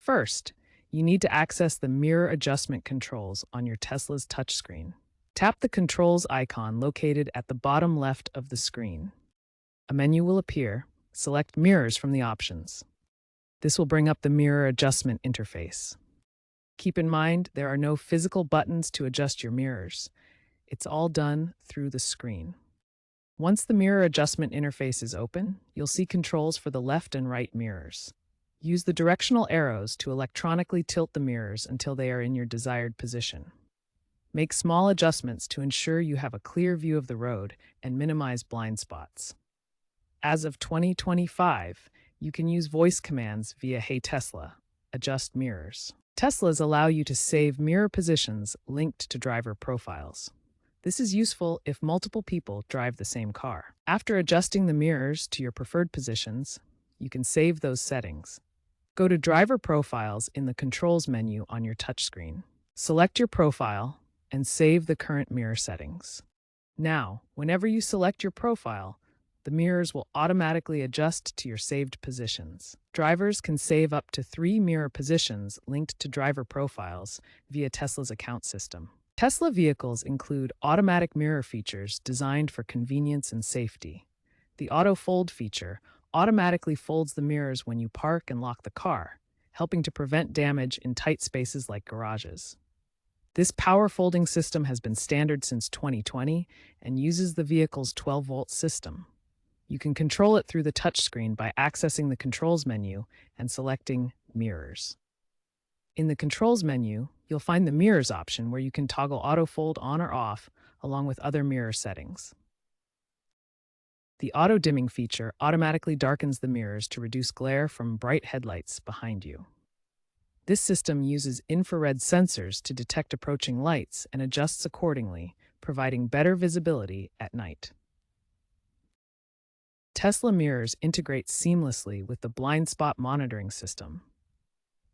First, you need to access the mirror adjustment controls on your Tesla's touchscreen. Tap the controls icon located at the bottom left of the screen. A menu will appear. Select Mirrors from the options. This will bring up the mirror adjustment interface. Keep in mind there are no physical buttons to adjust your mirrors. It's all done through the screen. Once the mirror adjustment interface is open, you'll see controls for the left and right mirrors. Use the directional arrows to electronically tilt the mirrors until they are in your desired position. Make small adjustments to ensure you have a clear view of the road and minimize blind spots. As of 2025, you can use voice commands via Hey Tesla, adjust mirrors. Teslas allow you to save mirror positions linked to driver profiles. This is useful if multiple people drive the same car. After adjusting the mirrors to your preferred positions, you can save those settings. Go to Driver Profiles in the Controls menu on your touchscreen. Select your profile and save the current mirror settings. Now, whenever you select your profile, the mirrors will automatically adjust to your saved positions. Drivers can save up to 3 mirror positions linked to driver profiles via Tesla's account system. Tesla vehicles include automatic mirror features designed for convenience and safety. The Auto Fold feature automatically folds the mirrors when you park and lock the car, helping to prevent damage in tight spaces like garages. This power folding system has been standard since 2020 and uses the vehicle's 12-volt system. You can control it through the touchscreen by accessing the Controls menu and selecting Mirrors. In the Controls menu, you'll find the Mirrors option where you can toggle Auto Fold on or off, along with other mirror settings. The auto-dimming feature automatically darkens the mirrors to reduce glare from bright headlights behind you. This system uses infrared sensors to detect approaching lights and adjusts accordingly, providing better visibility at night. Tesla mirrors integrate seamlessly with the blind spot monitoring system.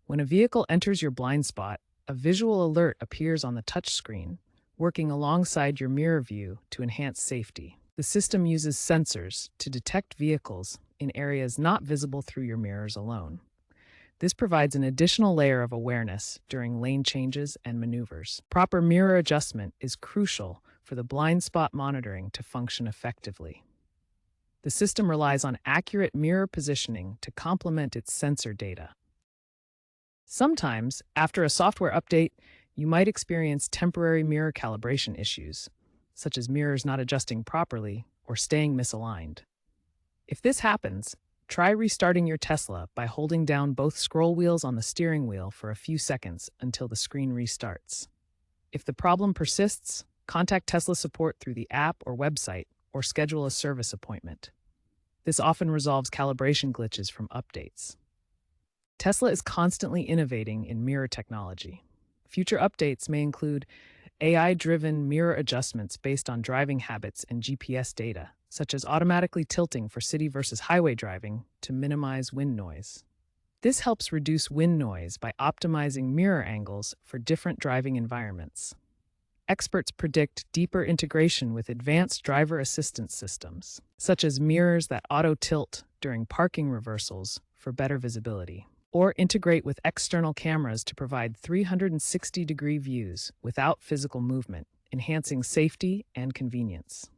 When a vehicle enters your blind spot, a visual alert appears on the touchscreen, working alongside your mirror view to enhance safety. The system uses sensors to detect vehicles in areas not visible through your mirrors alone. This provides an additional layer of awareness during lane changes and maneuvers. Proper mirror adjustment is crucial for the blind spot monitoring to function effectively. The system relies on accurate mirror positioning to complement its sensor data. Sometimes, after a software update, you might experience temporary mirror calibration issues, such as mirrors not adjusting properly or staying misaligned. If this happens, try restarting your Tesla by holding down both scroll wheels on the steering wheel for a few seconds until the screen restarts. If the problem persists, contact Tesla support through the app or website or schedule a service appointment. This often resolves calibration glitches from updates. Tesla is constantly innovating in mirror technology. Future updates may include AI-driven mirror adjustments based on driving habits and GPS data, such as automatically tilting for city versus highway driving to minimize wind noise. This helps reduce wind noise by optimizing mirror angles for different driving environments. Experts predict deeper integration with advanced driver assistance systems, such as mirrors that auto-tilt during parking reversals for better visibility, or integrate with external cameras to provide 360-degree views without physical movement, enhancing safety and convenience.